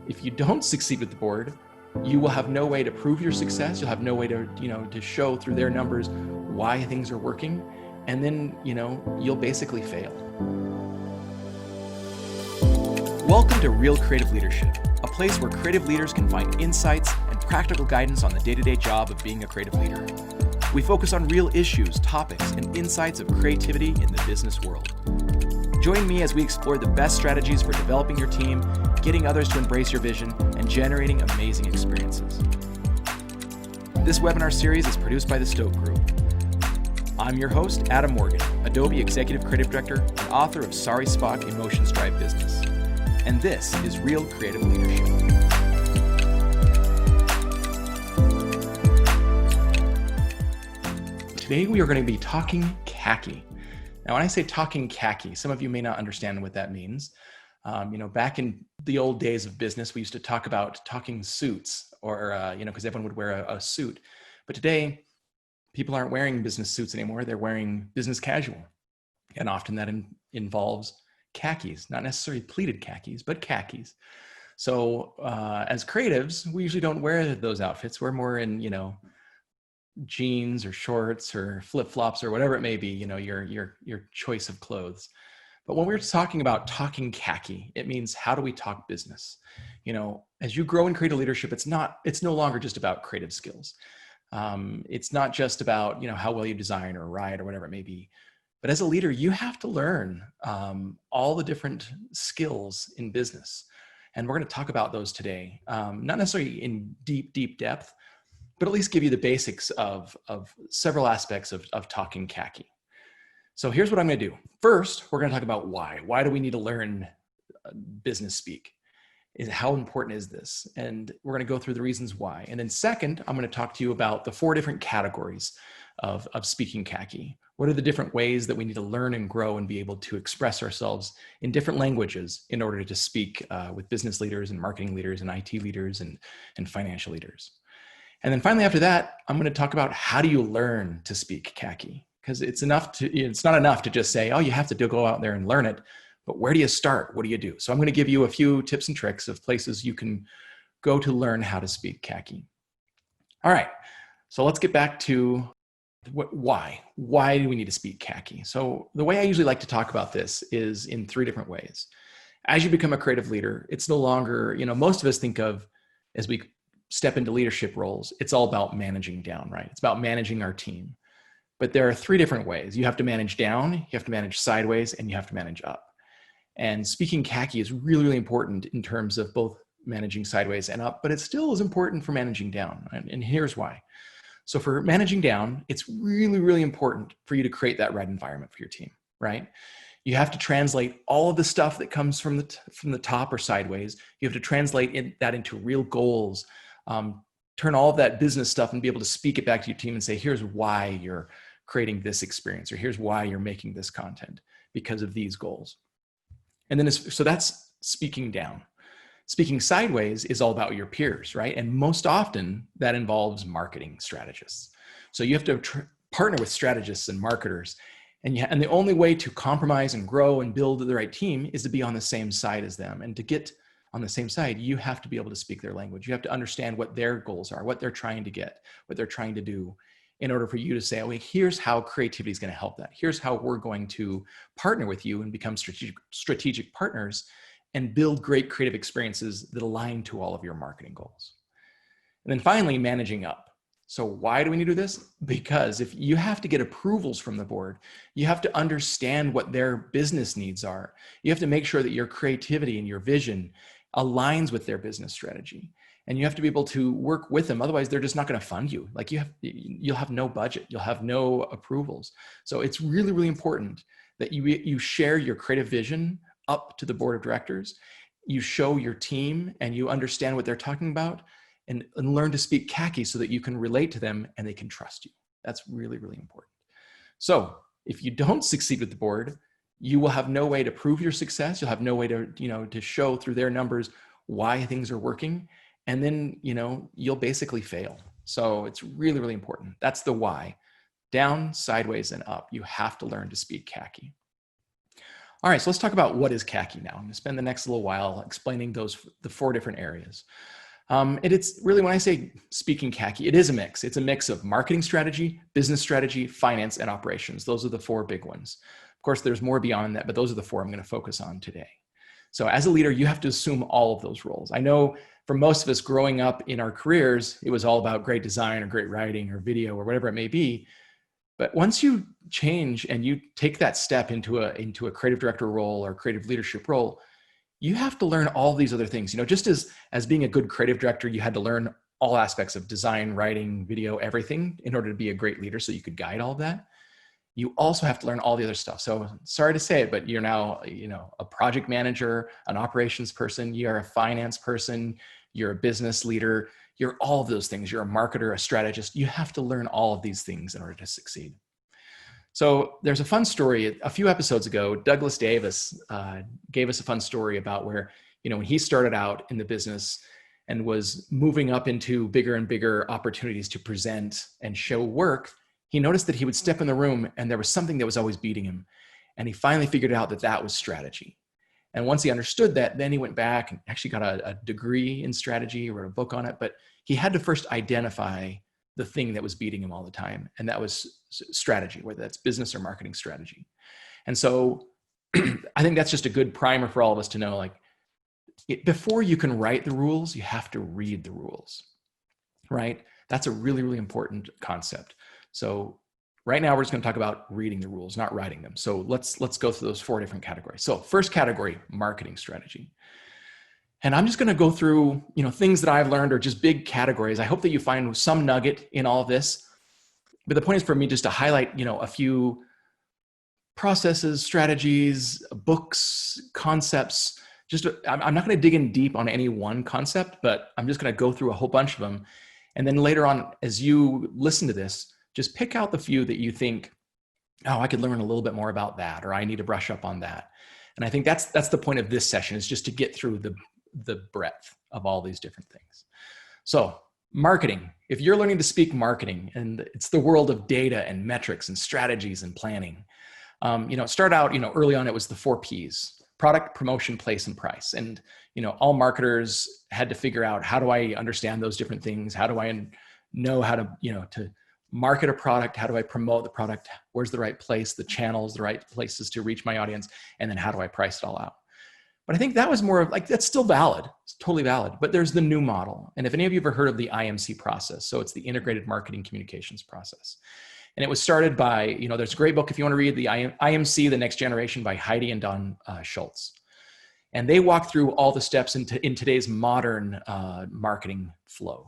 if you don't succeed with the board, you will have no way to prove your success. You'll have no way to, to show through their numbers why things are working. And then, you'll basically fail. Welcome to Real Creative Leadership, a place where creative leaders can find insights and practical guidance on the day-to-day job of being a creative leader. We focus on real issues, topics, and insights of creativity in the business world. Join me as we explore the best strategies for developing your team, getting others to embrace your vision, and generating amazing experiences. This webinar series is produced by the Stoke Group. I'm your host, Adam Morgan, Adobe Executive Creative Director and author of Sorry Spock, Emotions Drive Business. And this is Real Creative Leadership. Today we are going to be talking khaki. Now, when I say talking khaki, some of you may not understand what that means. Back in the old days of business, we used to talk about talking suits or, because everyone would wear a suit. But today, people aren't wearing business suits anymore. They're wearing business casual. And often that involves khakis, not necessarily pleated khakis, but khakis. So as creatives, we usually don't wear those outfits. We're more in, jeans or shorts or flip-flops or whatever it may be, your choice of clothes. But when we're talking about talking khaki, it means how do we talk business? As you grow in creative leadership, it's no longer just about creative skills. It's not just about, how well you design or write or whatever it may be. But as a leader, you have to learn all the different skills in business. And we're going to talk about those today, not necessarily in deep depth, but at least give you the basics of several aspects of talking khaki. So here's what I'm going to do. First, we're going to talk about why. Why do we need to learn business speak? How important is this? And we're going to go through the reasons why. And then second, I'm going to talk to you about the 4 different categories of speaking khaki. What are the different ways that we need to learn and grow and be able to express ourselves in different languages in order to speak with business leaders and marketing leaders and IT leaders and financial leaders. And then finally, after that, I'm going to talk about how do you learn to speak khaki? Because it's not enough to just say, oh, you have to go out there and learn it. But where do you start? What do you do? So I'm going to give you a few tips and tricks of places you can go to learn how to speak khaki. All right, so let's get back to why. Why do we need to speak khaki? So the way I usually like to talk about this is in 3 different ways. As you become a creative leader, it's no longer, most of us think of, as we step into leadership roles, it's all about managing down, right? It's about managing our team. But there are 3 different ways. You have to manage down, you have to manage sideways, and you have to manage up. And speaking khaki is really, really important in terms of both managing sideways and up, but it still is important for managing down. And here's why. So for managing down, it's really, really important for you to create that right environment for your team, right? You have to translate all of the stuff that comes from the top or sideways. You have to translate that into real goals, turn all of that business stuff and be able to speak it back to your team and say, here's why you're creating this experience, or here's why you're making this content because of these goals. And then, so that's speaking down. Speaking sideways is all about your peers, right? And most often that involves marketing strategists. So you have to partner with strategists and marketers. And the only way to compromise and grow and build the right team is to be on the same side as them. And to get on the same side, you have to be able to speak their language. You have to understand what their goals are, what they're trying to get, what they're trying to do, in order for you to say, okay, here's how creativity is going to help that. Here's how we're going to partner with you and become strategic partners and build great creative experiences that align to all of your marketing goals. And then finally, managing up. So why do we need to do this? Because if you have to get approvals from the board, you have to understand what their business needs are. You have to make sure that your creativity and your vision aligns with their business strategy. And you have to be able to work with them. Otherwise, they're just not going to fund you. Like you'll have no budget. You'll have no approvals. So it's really, really important that you share your creative vision up to the board of directors. You show your team and you understand what they're talking about and learn to speak khaki so that you can relate to them and they can trust you. That's really, really important. So if you don't succeed with the board, you will have no way to prove your success. You'll have no way to, to show through their numbers why things are working. And then, you'll basically fail. So it's really, really important. That's the why. Down, sideways, and up. You have to learn to speak khaki. All right, so let's talk about what is khaki now. I'm going to spend the next little while explaining the 4 different areas. It's really, when I say speaking khaki, it is a mix. It's a mix of marketing strategy, business strategy, finance, and operations. Those are the 4 big ones. Of course, there's more beyond that, but those are the 4 I'm going to focus on today. So as a leader, you have to assume all of those roles. I know for most of us growing up in our careers, it was all about great design or great writing or video or whatever it may be. But once you change and you take that step into a creative director role or creative leadership role, you have to learn all these other things. Just as being a good creative director, you had to learn all aspects of design, writing, video, everything in order to be a great leader so you could guide all of that. You also have to learn all the other stuff. So sorry to say it, but you're now, a project manager, an operations person, you're a finance person, you're a business leader, you're all of those things. You're a marketer, a strategist. You have to learn all of these things in order to succeed. So there's a fun story. A few episodes ago, Douglas Davis gave us a fun story about where, when he started out in the business and was moving up into bigger and bigger opportunities to present and show work, he noticed that he would step in the room and there was something that was always beating him. And he finally figured out that that was strategy. And once he understood that, then he went back and actually got a degree in strategy, wrote a book on it. But he had to first identify the thing that was beating him all the time. And that was strategy, whether that's business or marketing strategy. And so I think that's just a good primer for all of us to know, before you can write the rules, you have to read the rules, right? That's a really, really important concept. So right now we're just going to talk about reading the rules, not writing them. So let's go through those 4 different categories. So first category, marketing strategy. And I'm just going to go through, things that I've learned are just big categories. I hope that you find some nugget in all of this. But the point is for me just to highlight, a few processes, strategies, books, concepts. I'm not going to dig in deep on any one concept, but I'm just going to go through a whole bunch of them. And then later on, as you listen to this, just pick out the few that you think, oh, I could learn a little bit more about that, or I need to brush up on that. And I think that's the point of this session, is just to get through the breadth of all these different things. So marketing, if you're learning to speak marketing, and it's the world of data and metrics and strategies and planning, start out, early on, it was the 4 Ps: product, promotion, place, and price. And, all marketers had to figure out, how do I understand those different things? How do I know how to, to market a product? How do I promote the product? Where's the right place, the channels, the right places to reach my audience? And then how do I price it all out? But I think that was more of that's still valid. It's totally valid. But there's the new model. And if any of you have ever heard of the IMC process, so it's the integrated marketing communications process. And it was started by, there's a great book if you want to read, the IMC, The Next Generation, by Heidi and Don Schultz. And they walk through all the steps in today's modern marketing flow.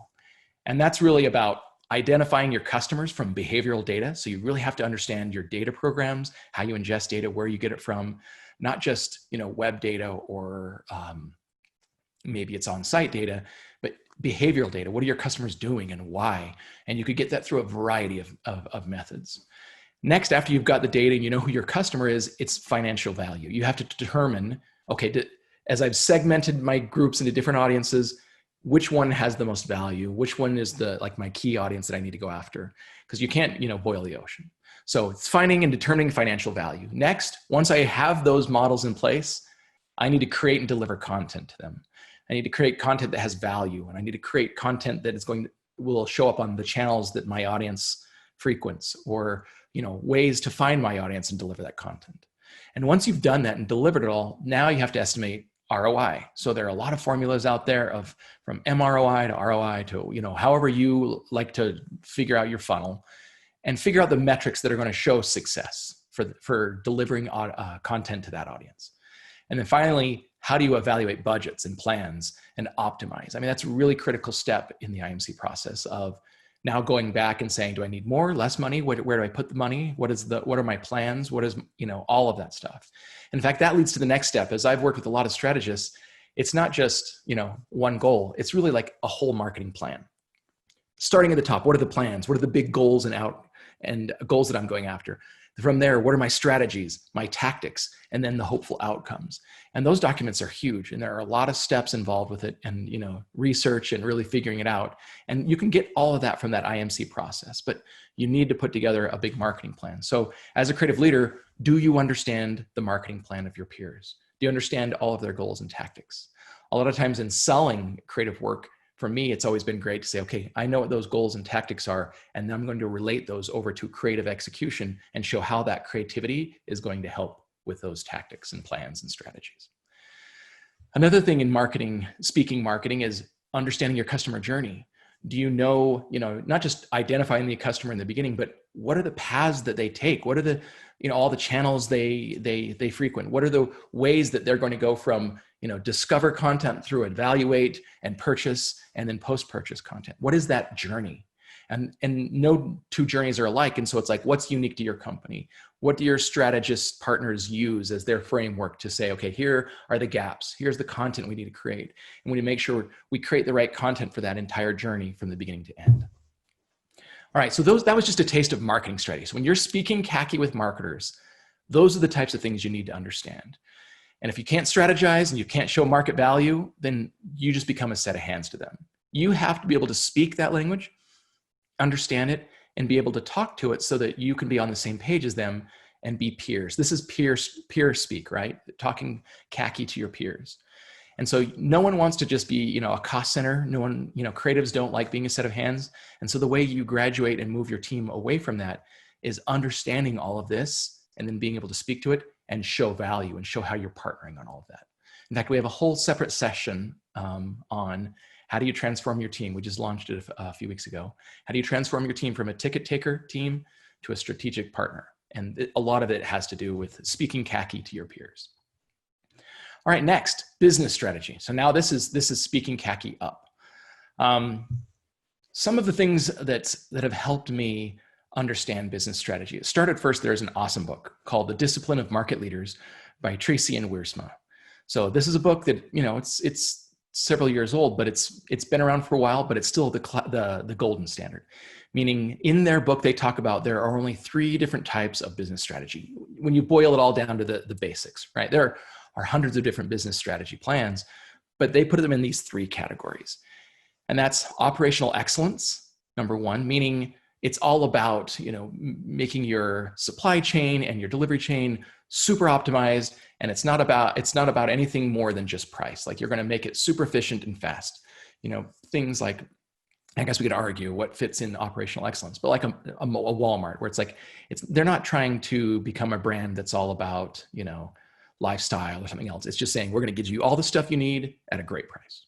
And that's really about identifying your customers from behavioral data. So you really have to understand your data programs, how you ingest data, where you get it from, not just, web data or maybe it's on-site data, but behavioral data. What are your customers doing and why? And you could get that through a variety of methods. Next, after you've got the data and you know who your customer is, it's financial value. You have to determine, okay, as I've segmented my groups into different audiences, which one has the most value? Which one is my key audience that I need to go after? Because you can't, boil the ocean. So it's finding and determining financial value. Next, once I have those models in place, I need to create and deliver content to them. I need to create content that has value, and I need to create content that will show up on the channels that my audience frequents, or, ways to find my audience and deliver that content. And once you've done that and delivered it all, now you have to estimate ROI. So there are a lot of formulas out there from MROI to ROI to, however you like to figure out your funnel, and figure out the metrics that are going to show success for delivering content to that audience. And then finally, how do you evaluate budgets and plans and optimize? I mean, that's a really critical step in the IMC process of now going back and saying, do I need more, less money? Where do I put the money? What are my plans? What is, all of that stuff. In fact, that leads to the next step. As I've worked with a lot of strategists, it's not just, one goal. It's really like a whole marketing plan. Starting at the top, what are the plans? What are the big goals and goals that I'm going after? From there, what are my strategies, my tactics, and then the hopeful outcomes? And those documents are huge, and there are a lot of steps involved with it, and research and really figuring it out. And you can get all of that from that IMC process, but you need to put together a big marketing plan. So as a creative leader, do you understand the marketing plan of your peers? Do you understand all of their goals and tactics? A lot of times in selling creative work, for me, it's always been great to say, okay, I know what those goals and tactics are, and then I'm going to relate those over to creative execution and show how that creativity is going to help with those tactics and plans and strategies. Another thing in marketing, speaking marketing, is understanding your customer journey. Do you know, not just identifying the customer in the beginning, but what are the paths that they take? What are the, all the channels they frequent? What are the ways that they're going to go from, discover content through evaluate and purchase and then post-purchase content? What is that journey? And no two journeys are alike. And so it's like, what's unique to your company? What do your strategist partners use as their framework to say, okay, here are the gaps. Here's the content we need to create. And we need to make sure we create the right content for that entire journey from the beginning to end. All right, so that was just a taste of marketing strategies. When you're speaking khaki with marketers, those are the types of things you need to understand. And if you can't strategize and you can't show market value, then you just become a set of hands to them. You have to be able to speak that language, understand it, and be able to talk to it so that you can be on the same page as them and be peers. This is peer speak, right? Talking khaki to your peers. And so no one wants to just be, a cost center. No one, creatives don't like being a set of hands. And so the way you graduate and move your team away from that is understanding all of this and then being able to speak to it and show value and show how you're partnering on all of that. In fact, we have a whole separate session on how do you transform your team. We just launched it a few weeks ago. How do you transform your team from a ticket taker team to a strategic partner? And a lot of it has to do with speaking khaki to your peers. All right, next, business strategy. So now this is speaking khaki up. Some of the things that have helped me understand business strategy. It started first, there's an awesome book called The Discipline of Market Leaders by Tracy and Wiersma. So this is a book that, it's several years old, but it's been around for a while, but it's still the golden standard. Meaning in their book, they talk about there are only 3 different types of business strategy. When you boil it all down to the basics, right? There are hundreds of different business strategy plans, but they put them in these 3 categories. And that's operational excellence, number 1, meaning it's all about, making your supply chain and your delivery chain super optimized. And it's not about anything more than just price. Like you're going to make it super efficient and fast. Things like, I guess we could argue what fits in operational excellence, but like a Walmart, where it's like, they're not trying to become a brand that's all about, lifestyle or something else. It's just saying, we're going to give you all the stuff you need at a great price.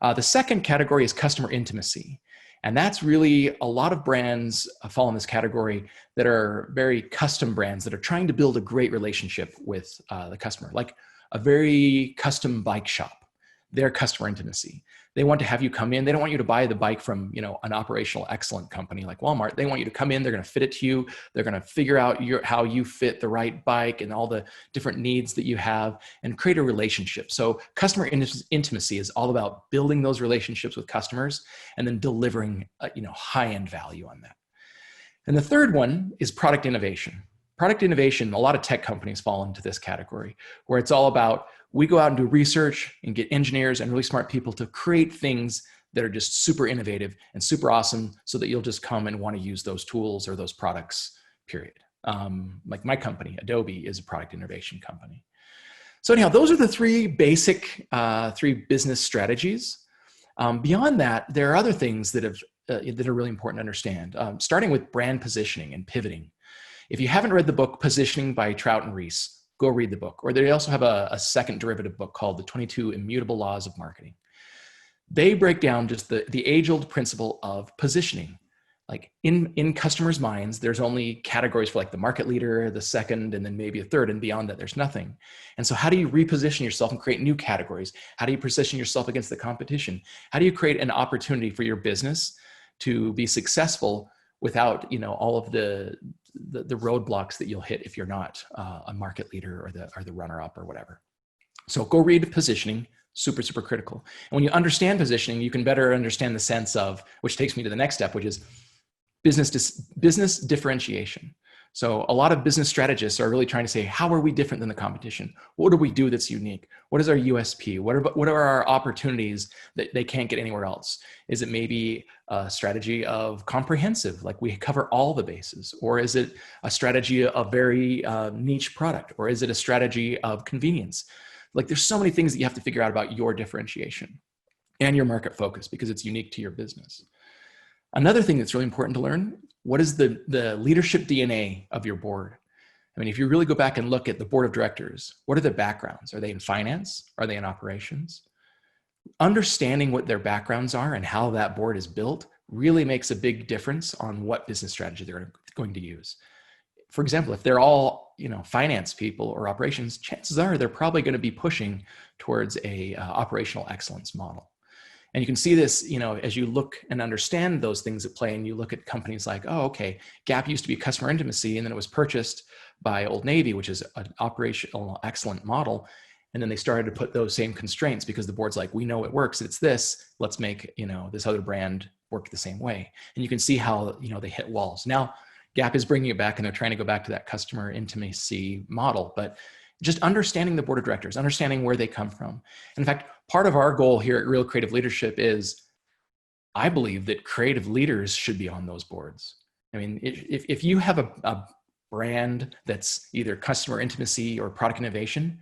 The second category is customer intimacy. And that's really a lot of brands fall in this category that are very custom brands that are trying to build a great relationship with the customer, like a very custom bike shop, their customer intimacy. They want to have you come in. They don't want you to buy the bike from, an operational excellent company like Walmart. They want you to come in. They're going to fit it to you. They're going to figure out how you fit the right bike and all the different needs that you have and create a relationship. So customer intimacy is all about building those relationships with customers and then delivering, high-end value on that. And the third one is product innovation. Product innovation, a lot of tech companies fall into this category where it's all about, we go out and do research and get engineers and really smart people to create things that are just super innovative and super awesome so that you'll just come and want to use those tools or those products, period. Like my company, Adobe, is a product innovation company. So anyhow, those are the 3 basic 3 business strategies. Beyond that, there are other things that are really important to understand, starting with brand positioning and pivoting. If you haven't read the book Positioning by Trout and Reese, go read the book. Or they also have a second derivative book called The 22 Immutable Laws of Marketing. They break down just the age-old principle of positioning. Like in customers' minds, there's only categories for like the market leader, the second, and then maybe a third, and beyond that, there's nothing. And so how do you reposition yourself and create new categories? How do you position yourself against the competition? How do you create an opportunity for your business to be successful without, all of the roadblocks that you'll hit if you're not a market leader or the runner-up or whatever. So go read Positioning, super, super critical. And when you understand positioning, you can better understand the sense of, which takes me to the next step, which is business differentiation. So a lot of business strategists are really trying to say, how are we different than the competition? What do we do that's unique? What is our USP? What are our opportunities that they can't get anywhere else? Is it maybe a strategy of comprehensive, like we cover all the bases? Or is it a strategy of very niche product? Or is it a strategy of convenience? Like there's so many things that you have to figure out about your differentiation and your market focus because it's unique to your business. Another thing that's really important to learn, what is the leadership DNA of your board? I mean, if you really go back and look at the board of directors, what are their backgrounds? Are they in finance? Are they in operations? Understanding what their backgrounds are and how that board is built really makes a big difference on what business strategy they're going to use. For example, if they're all, finance people or operations, chances are they're probably going to be pushing towards a operational excellence model. And you can see this, as you look and understand those things at play and you look at companies like, oh, okay, Gap used to be customer intimacy and then it was purchased by Old Navy, which is an operational excellent model. And then they started to put those same constraints because the board's like, we know it works, it's this, let's make, this other brand work the same way. And you can see how, they hit walls. Now, Gap is bringing it back and they're trying to go back to that customer intimacy model, but just understanding the board of directors, understanding where they come from. And in fact, part of our goal here at Real Creative Leadership is, I believe that creative leaders should be on those boards. I mean, if you have a brand that's either customer intimacy or product innovation,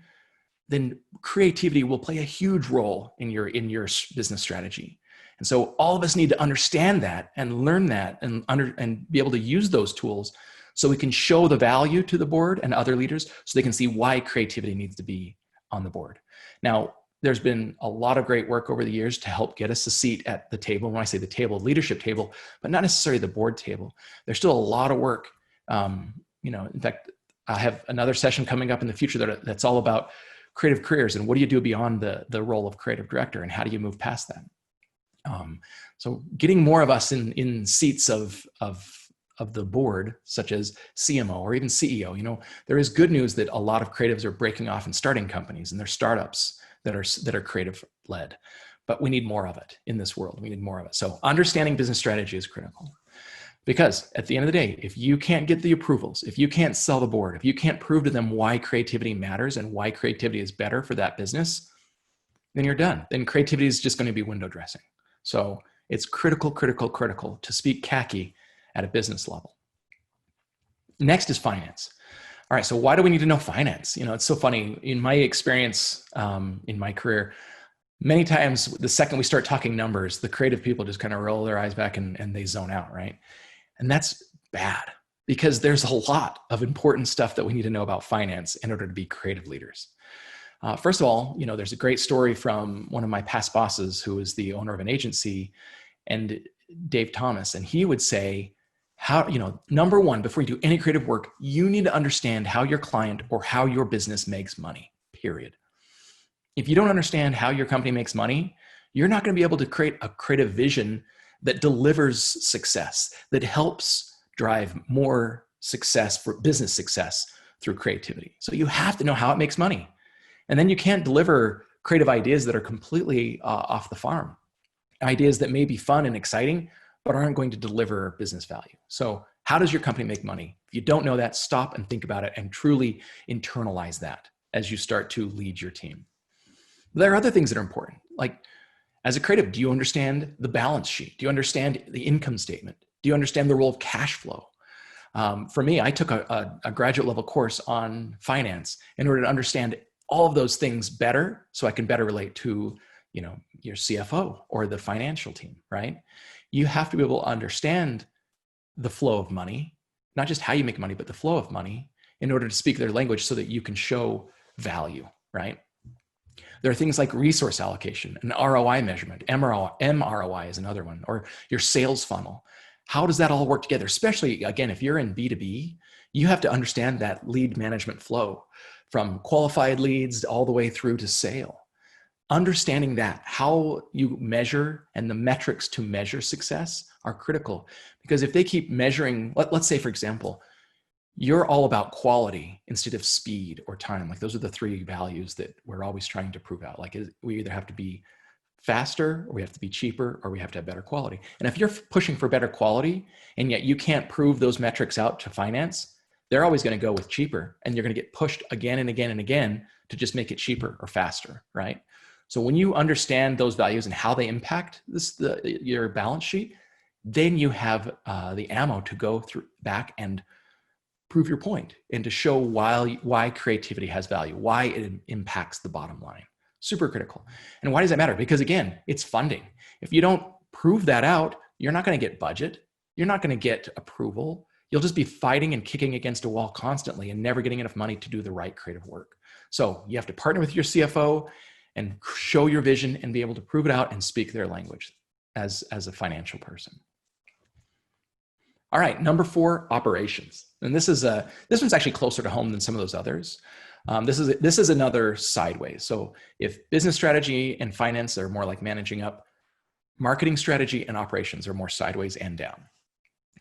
then creativity will play a huge role in your business strategy. And so all of us need to understand that and learn that and be able to use those tools so we can show the value to the board and other leaders so they can see why creativity needs to be on the board. Now, there's been a lot of great work over the years to help get us a seat at the table. When I say the table, leadership table, but not necessarily the board table. There's still a lot of work. In fact, I have another session coming up in the future that's all about creative careers and what do you do beyond the role of creative director and how do you move past that? So getting more of us in seats of the board, such as CMO or even CEO, there is good news that a lot of creatives are breaking off and starting companies and they're startups that are creative led, but we need more of it in this world. We need more of it. So understanding business strategy is critical because at the end of the day, if you can't get the approvals, if you can't sell the board, if you can't prove to them why creativity matters and why creativity is better for that business, then you're done. Then creativity is just going to be window dressing. So it's critical to speak khaki at a business level. Next is finance. All right, so why do we need to know finance? It's so funny. In my experience, in my career, many times the second we start talking numbers, the creative people just kind of roll their eyes back and they zone out, right? And that's bad because there's a lot of important stuff that we need to know about finance in order to be creative leaders. First of all, there's a great story from one of my past bosses who is the owner of an agency, and Dave Thomas, and he would say, number one, before you do any creative work, you need to understand how your client or how your business makes money, period. If you don't understand how your company makes money, you're not going to be able to create a creative vision that delivers success, that helps drive more success for business success through creativity. So you have to know how it makes money. And then you can't deliver creative ideas that are completely off the farm. Ideas that may be fun and exciting, but aren't going to deliver business value. So how does your company make money? If you don't know that, stop and think about it and truly internalize that as you start to lead your team. There are other things that are important. Like as a creative, do you understand the balance sheet? Do you understand the income statement? Do you understand the role of cash flow? For me, I took a graduate level course on finance in order to understand all of those things better so I can better relate to your CFO or the financial team, right? You have to be able to understand the flow of money, not just how you make money, but the flow of money in order to speak their language so that you can show value, right? There are things like resource allocation and ROI measurement. MROI is another one, or your sales funnel. How does that all work together? Especially, again, if you're in B2B, you have to understand that lead management flow from qualified leads all the way through to sale. Understanding that, how you measure and the metrics to measure success are critical. Because if they keep measuring, let's say, for example, you're all about quality instead of speed or time. Like those are the three values that we're always trying to prove out. Like we either have to be faster, or we have to be cheaper, or we have to have better quality. And if you're pushing for better quality and yet you can't prove those metrics out to finance, they're always going to go with cheaper, and you're going to get pushed again and again and again to just make it cheaper or faster, right? So when you understand those values and how they impact your balance sheet, then you have the ammo to go through back and prove your point and to show why creativity has value, why it impacts the bottom line. Super critical. And why does that matter? Because again, it's funding. If you don't prove that out, you're not going to get budget. You're not going to get approval. You'll just be fighting and kicking against a wall constantly and never getting enough money to do the right creative work. So you have to partner with your CFO and show your vision and be able to prove it out and speak their language as a financial person. All right, number 4, operations. And this one's actually closer to home than some of those others. This is another sideways. So if business strategy and finance are more like managing up, marketing strategy and operations are more sideways and down.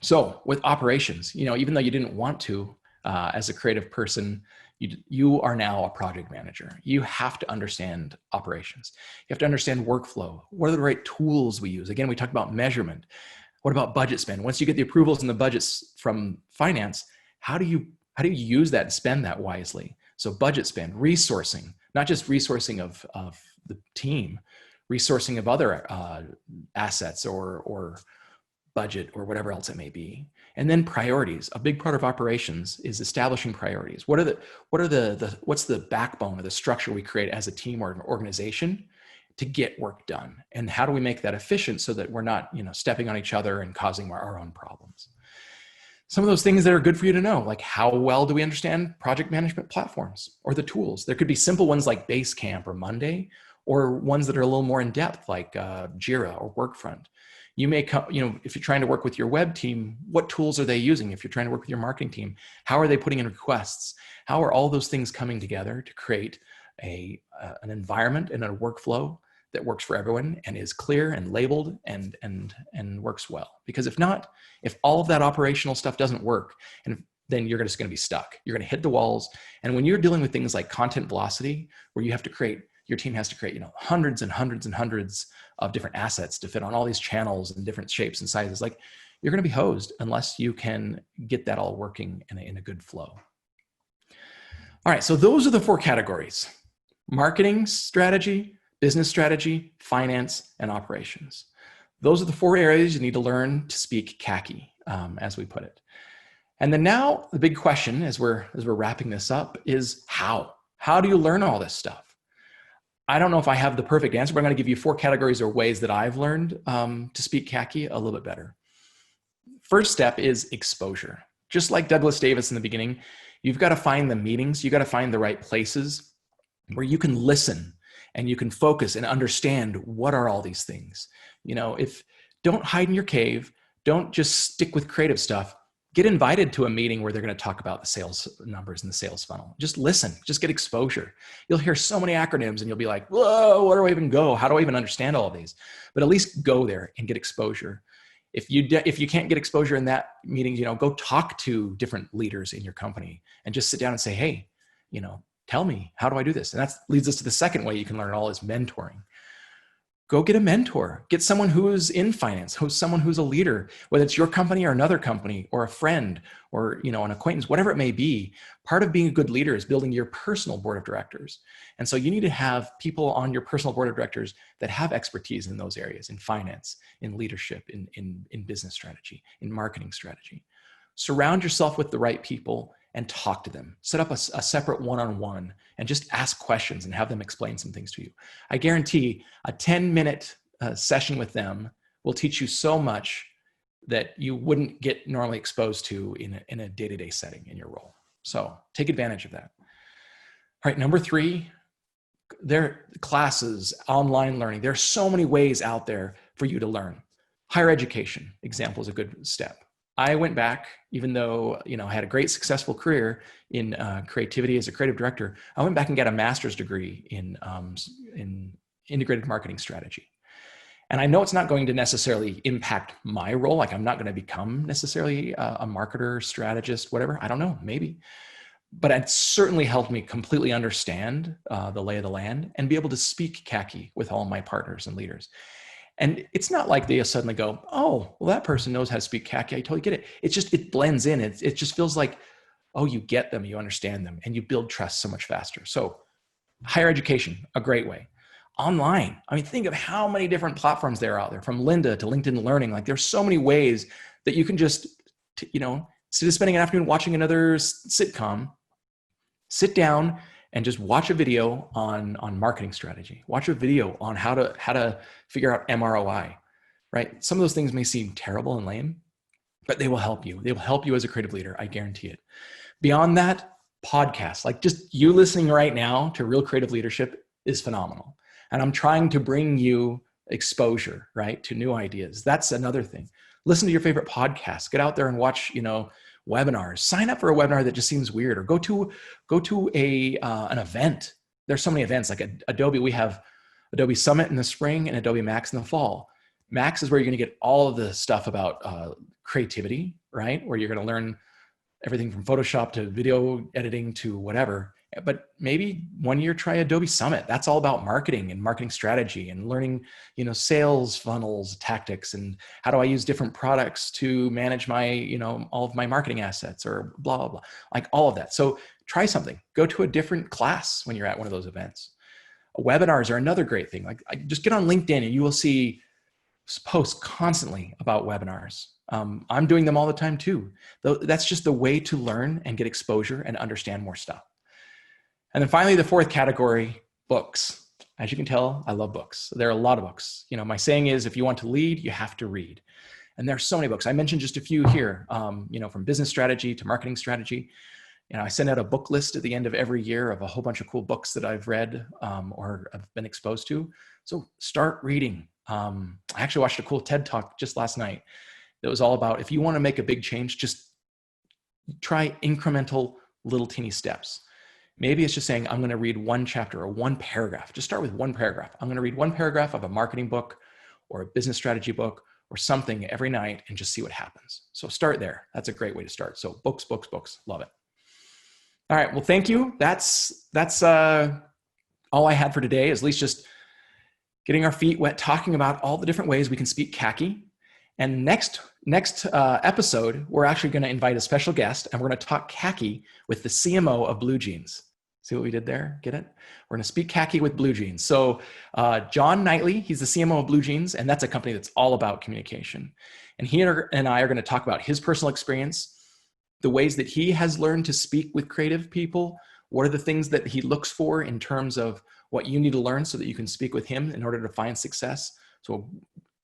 So with operations, even though you didn't want to, as a creative person, you are now a project manager. You have to understand operations. You have to understand workflow. What are the right tools we use? Again, we talked about measurement. What about budget spend? Once you get the approvals and the budgets from finance, how do you use that and spend that wisely? So budget spend, resourcing, not just resourcing of the team, resourcing of other assets or budget or whatever else it may be. And then priorities. A big part of operations is establishing priorities. What's the backbone of the structure we create as a team or an organization to get work done? And how do we make that efficient so that we're not, stepping on each other and causing our own problems? Some of those things that are good for you to know, like how well do we understand project management platforms or the tools? There could be simple ones like Basecamp or Monday, or ones that are a little more in depth like Jira or Workfront. You may come, if you're trying to work with your web team, what tools are they using? If you're trying to work with your marketing team, how are they putting in requests? How are all those things coming together to create an environment and a workflow that works for everyone and is clear and labeled and works well? Because if not, if all of that operational stuff doesn't work, then you're just going to be stuck. You're going to hit the walls. And when you're dealing with things like content velocity, where your team has to create, hundreds and hundreds and hundreds of different assets to fit on all these channels and different shapes and sizes, like you're going to be hosed unless you can get that all working in a good flow. All right, so those are the 4 categories: marketing strategy, business strategy, finance, and operations. Those are the 4 areas you need to learn to speak khaki, as we put it. And then now the big question as we're wrapping this up is how? How do you learn all this stuff? I don't know if I have the perfect answer, but I'm going to give you 4 categories or ways that I've learned to speak khaki a little bit better. First step is exposure. Just like Douglas Davis in the beginning, you've got to find the meetings, you've got to find the right places where you can listen and you can focus and understand what are all these things. Don't hide in your cave, don't just stick with creative stuff. Get invited to a meeting where they're going to talk about the sales numbers and the sales funnel. Just listen, just get exposure. You'll hear so many acronyms and you'll be like, whoa, where do I even go? How do I even understand all of these? But at least go there and get exposure. If you can't get exposure in that meeting, go talk to different leaders in your company and just sit down and say, hey, tell me, how do I do this? And that leads us to the second way you can learn all is mentoring. Go get a mentor, get someone who's in finance, someone who's a leader, whether it's your company or another company or a friend or, an acquaintance, whatever it may be. Part of being a good leader is building your personal board of directors. And so you need to have people on your personal board of directors that have expertise in those areas, in finance, in leadership, in business strategy, in marketing strategy. Surround yourself with the right people and talk to them. Set up a separate one-on-one and just ask questions and have them explain some things to you. I guarantee a 10-minute session with them will teach you so much that you wouldn't get normally exposed to in a day-to-day setting in your role. So take advantage of that. All right, number 3, there are classes, online learning. There are so many ways out there for you to learn. Higher education, example, is a good step. I went back, even though I had a great successful career in creativity as a creative director. I went back and got a master's degree in integrated marketing strategy. And I know it's not going to necessarily impact my role. Like I'm not going to become necessarily a marketer, strategist, whatever. I don't know, maybe. But it certainly helped me completely understand the lay of the land and be able to speak khaki with all my partners and leaders. And it's not like they suddenly go, oh, well, that person knows how to speak khaki. I totally get it. It blends in. It just feels like oh, you get them, you understand them, and you build trust so much faster. So higher education, a great way. Online, I mean, think of how many different platforms there are out there, from Lynda to LinkedIn Learning. Like, there's so many ways that you can just, instead of spending an afternoon watching another sitcom, sit down and just watch a video on marketing strategy. Watch a video on how to figure out MROI, right? Some of those things may seem terrible and lame, but they will help you. They will help you as a creative leader. I guarantee it. Beyond that, podcasts, like just you listening right now to Real Creative Leadership is phenomenal. And I'm trying to bring you exposure, right, to new ideas. That's another thing. Listen to your favorite podcasts. Get out there and watch, webinars. Sign up for a webinar that just seems weird, or go to an event. There's so many events like Adobe. We have Adobe Summit in the spring and Adobe Max in the fall. Max is where you're going to get all of the stuff about creativity, right? Where you're going to learn everything from Photoshop to video editing to whatever. But maybe 1 year try Adobe Summit. That's all about marketing and marketing strategy and learning, sales funnels, tactics, and how do I use different products to manage my, all of my marketing assets, or blah, blah, blah, like all of that. So try something. Go to a different class when you're at one of those events. Webinars are another great thing. Like, just get on LinkedIn and you will see posts constantly about webinars. I'm doing them all the time too. That's just the way to learn and get exposure and understand more stuff. And then finally, the fourth category, books. As you can tell, I love books. There are a lot of books. My saying is, if you want to lead, you have to read. And there are so many books. I mentioned just a few here, from business strategy to marketing strategy. I send out a book list at the end of every year of a whole bunch of cool books that I've read or have been exposed to. So start reading. I actually watched a cool TED Talk just last night that was all about, if you want to make a big change, just try incremental little teeny steps. Maybe it's just saying, I'm going to read one chapter or one paragraph. Just start with one paragraph. I'm going to read one paragraph of a marketing book or a business strategy book or something every night and just see what happens. So start there. That's a great way to start. So books. Love it. All right. Well, thank you. That's all I had for today, is at least just getting our feet wet, talking about all the different ways we can speak khaki. And next episode, we're actually going to invite a special guest, and we're going to talk khaki with the CMO of Blue Jeans. See what we did there? Get it? We're going to speak khaki with Blue Jeans. So John Knightley, he's the CMO of Blue Jeans, and that's a company that's all about communication. And he and I are going to talk about his personal experience, the ways that he has learned to speak with creative people. What are the things that he looks for in terms of what you need to learn so that you can speak with him in order to find success? So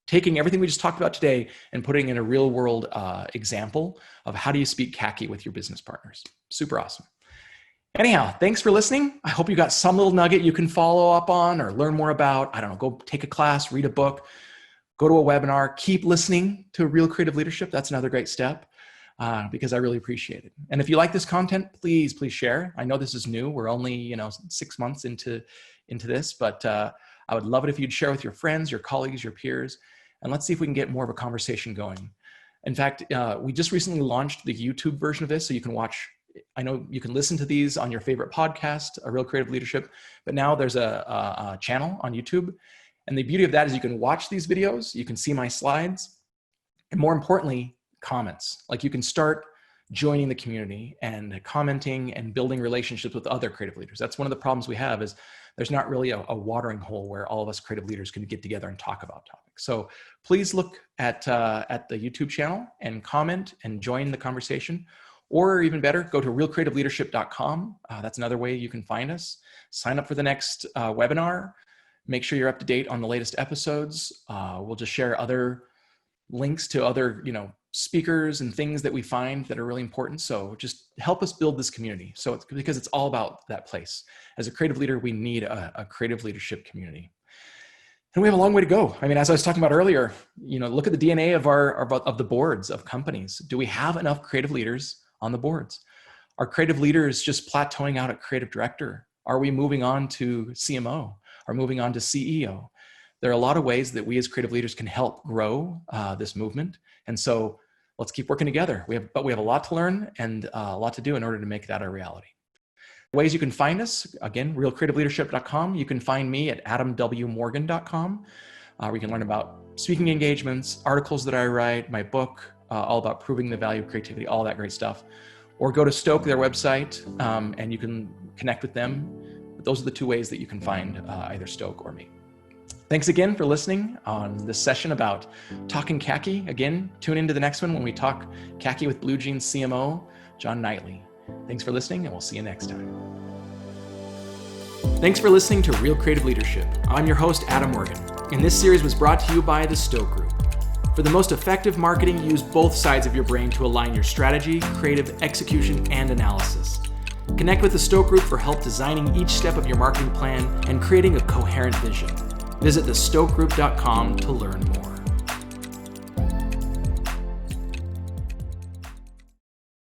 taking everything we just talked about today and putting in a real world example of how do you speak khaki with your business partners. Super awesome. Anyhow, thanks for listening. I hope you got some little nugget you can follow up on or learn more about. I don't know, go take a class, read a book, go to a webinar, keep listening to Real Creative Leadership. That's another great step because I really appreciate it. And if you like this content, please share. I know this is new. We're only, 6 months into this, but I would love it if you'd share with your friends, your colleagues, your peers, and let's see if we can get more of a conversation going. In fact, we just recently launched the YouTube version of this, so you can watch. I know you can listen to these on your favorite podcast, A Real Creative Leadership, but now there's a channel on YouTube. And the beauty of that is you can watch these videos, you can see my slides, and more importantly, comments. Like, you can start joining the community and commenting and building relationships with other creative leaders. That's one of the problems we have, is there's not really a watering hole where all of us creative leaders can get together and talk about topics. So please look at the YouTube channel and comment and join the conversation. Or even better, go to realcreativeleadership.com. That's another way you can find us. Sign up for the next webinar. Make sure you're up to date on the latest episodes. We'll just share other links to other, speakers and things that we find that are really important. So just help us build this community. So it's because it's all about that place. As a creative leader, we need a creative leadership community. And we have a long way to go. I mean, as I was talking about earlier, look at the DNA of the boards of companies. Do we have enough creative leaders on the boards? Are creative leaders just plateauing out at creative director? Are we moving on to CMO or moving on to CEO? There are a lot of ways that we as creative leaders can help grow this movement. And so let's keep working together. We have a lot to learn and a lot to do in order to make that a reality. Ways you can find us, again, realcreativeleadership.com. You can find me at adamwmorgan.com, where you can learn about speaking engagements, articles that I write, my book, all about proving the value of creativity, all that great stuff. or go to Stoke, their website, and you can connect with them. But those are the two ways that you can find either Stoke or me. Thanks again for listening on this session about talking khaki. Again, tune into the next one when we talk khaki with Blue Jeans CMO, John Knightley. Thanks for listening, and we'll see you next time. Thanks for listening to Real Creative Leadership. I'm your host, Adam Morgan, and this series was brought to you by the Stoke Group. For the most effective marketing, use both sides of your brain to align your strategy, creative execution, and analysis. Connect with the Stoke Group for help designing each step of your marketing plan and creating a coherent vision. Visit thestokegroup.com to learn more.